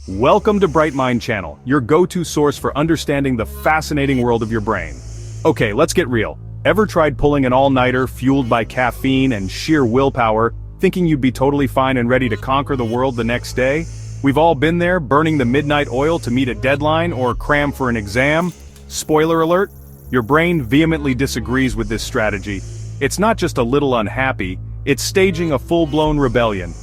Welcome to BrightMind Channel, your go-to source for understanding the fascinating world of your brain. Okay, let's get real. Ever tried pulling an all-nighter fueled by caffeine and sheer willpower, thinking you'd be totally fine and ready to conquer the world the next day? We've all been there, burning the midnight oil to meet a deadline or cram for an exam. Spoiler alert, your brain vehemently disagrees with this strategy. It's not just a little unhappy, it's staging a full-blown rebellion.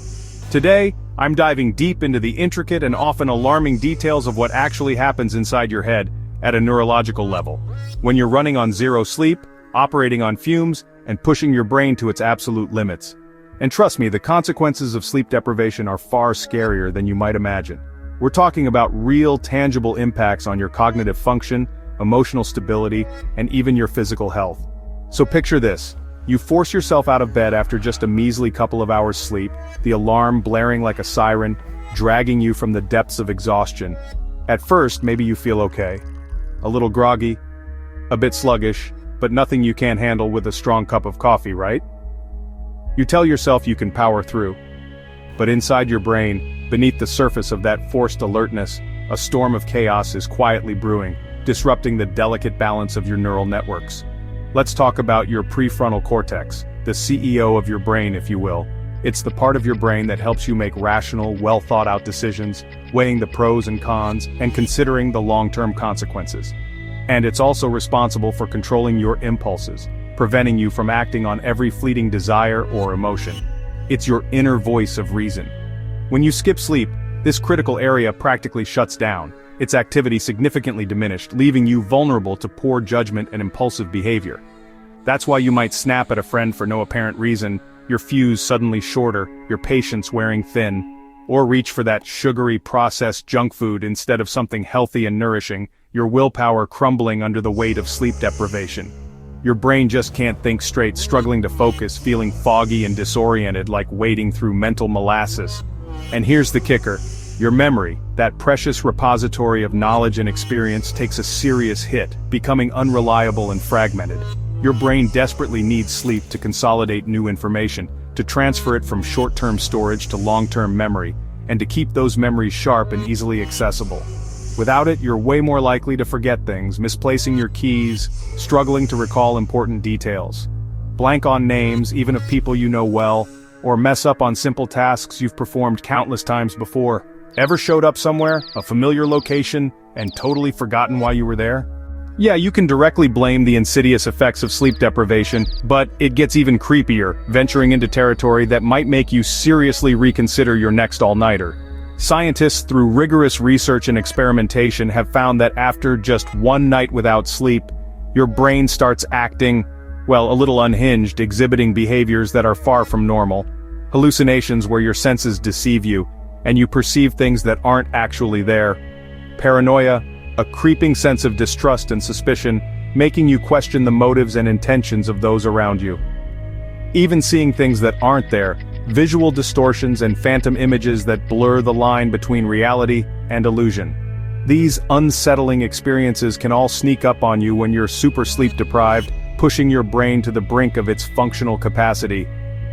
Today, I'm diving deep into the intricate and often alarming details of what actually happens inside your head at a neurological level. When you're running on zero sleep, operating on fumes, and pushing your brain to its absolute limits. And trust me, the consequences of sleep deprivation are far scarier than you might imagine. We're talking about real, tangible impacts on your cognitive function, emotional stability, and even your physical health. So picture this. You force yourself out of bed after just a measly couple of hours sleep, the alarm blaring like a siren, dragging you from the depths of exhaustion. At first, maybe you feel okay. A little groggy, a bit sluggish, but nothing you can't handle with a strong cup of coffee, right? You tell yourself you can power through. But inside your brain, beneath the surface of that forced alertness, a storm of chaos is quietly brewing, disrupting the delicate balance of your neural networks. Let's talk about your prefrontal cortex, the CEO of your brain, if you will. It's the part of your brain that helps you make rational, well-thought-out decisions, weighing the pros and cons, and considering the long-term consequences. And it's also responsible for controlling your impulses, preventing you from acting on every fleeting desire or emotion. It's your inner voice of reason. When you skip sleep, this critical area practically shuts down, its activity significantly diminished, leaving you vulnerable to poor judgment and impulsive behavior. That's why you might snap at a friend for no apparent reason, your fuse suddenly shorter, your patience wearing thin, or reach for that sugary processed junk food instead of something healthy and nourishing, your willpower crumbling under the weight of sleep deprivation. Your brain just can't think straight, struggling to focus, feeling foggy and disoriented like wading through mental molasses. And here's the kicker. Your memory, that precious repository of knowledge and experience, takes a serious hit, becoming unreliable and fragmented. Your brain desperately needs sleep to consolidate new information, to transfer it from short-term storage to long-term memory, and to keep those memories sharp and easily accessible. Without it, you're way more likely to forget things, misplacing your keys, struggling to recall important details, blank on names, even of people you know well, or mess up on simple tasks you've performed countless times before. Ever showed up somewhere, a familiar location, and totally forgotten why you were there? Yeah, you can directly blame the insidious effects of sleep deprivation, but it gets even creepier, venturing into territory that might make you seriously reconsider your next all-nighter. Scientists, through rigorous research and experimentation, have found that after just one night without sleep, your brain starts acting, well, a little unhinged, exhibiting behaviors that are far from normal. Hallucinations where your senses deceive you, and you perceive things that aren't actually there. Paranoia, a creeping sense of distrust and suspicion, making you question the motives and intentions of those around you. Even seeing things that aren't there, visual distortions and phantom images that blur the line between reality and illusion. These unsettling experiences can all sneak up on you when you're super sleep deprived, pushing your brain to the brink of its functional capacity.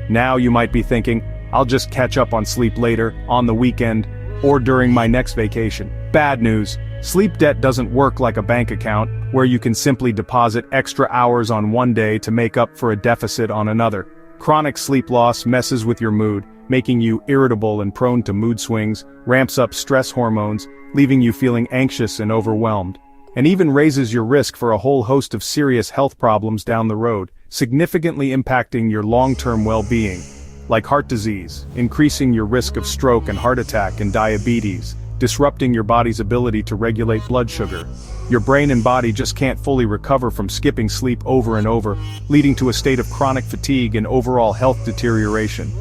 Now you might be thinking, I'll just catch up on sleep later, on the weekend, or during my next vacation. Bad news. Sleep debt doesn't work like a bank account, where you can simply deposit extra hours on one day to make up for a deficit on another. Chronic sleep loss messes with your mood, making you irritable and prone to mood swings, ramps up stress hormones, leaving you feeling anxious and overwhelmed, and even raises your risk for a whole host of serious health problems down the road, significantly impacting your long-term well-being, like heart disease, increasing your risk of stroke and heart attack and diabetes, disrupting your body's ability to regulate blood sugar. Your brain and body just can't fully recover from skipping sleep over and over, leading to a state of chronic fatigue and overall health deterioration.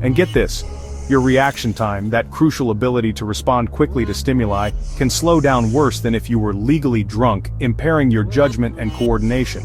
And get this, your reaction time, that crucial ability to respond quickly to stimuli, can slow down worse than if you were legally drunk, impairing your judgment and coordination.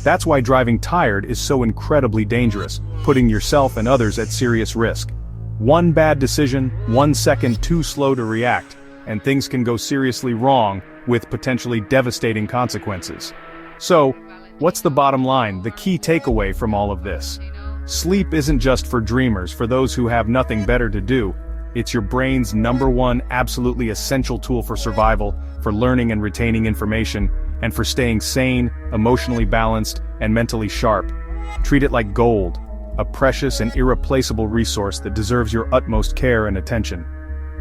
That's why driving tired is so incredibly dangerous, putting yourself and others at serious risk. One bad decision, 1 second too slow to react, and things can go seriously wrong, with potentially devastating consequences. So, what's the bottom line, the key takeaway from all of this? Sleep isn't just for dreamers, for those who have nothing better to do. It's your brain's #1 absolutely essential tool for survival, for learning and retaining information, and for staying sane, emotionally balanced, and mentally sharp. Treat it like gold, a precious and irreplaceable resource that deserves your utmost care and attention.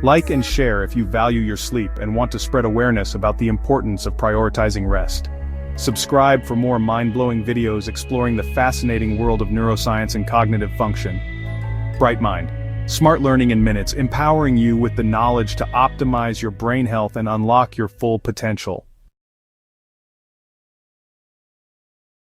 Like and share if you value your sleep and want to spread awareness about the importance of prioritizing rest. Subscribe for more mind-blowing videos exploring the fascinating world of neuroscience and cognitive function. BrightMind. Smart learning in minutes, empowering you with the knowledge to optimize your brain health and unlock your full potential.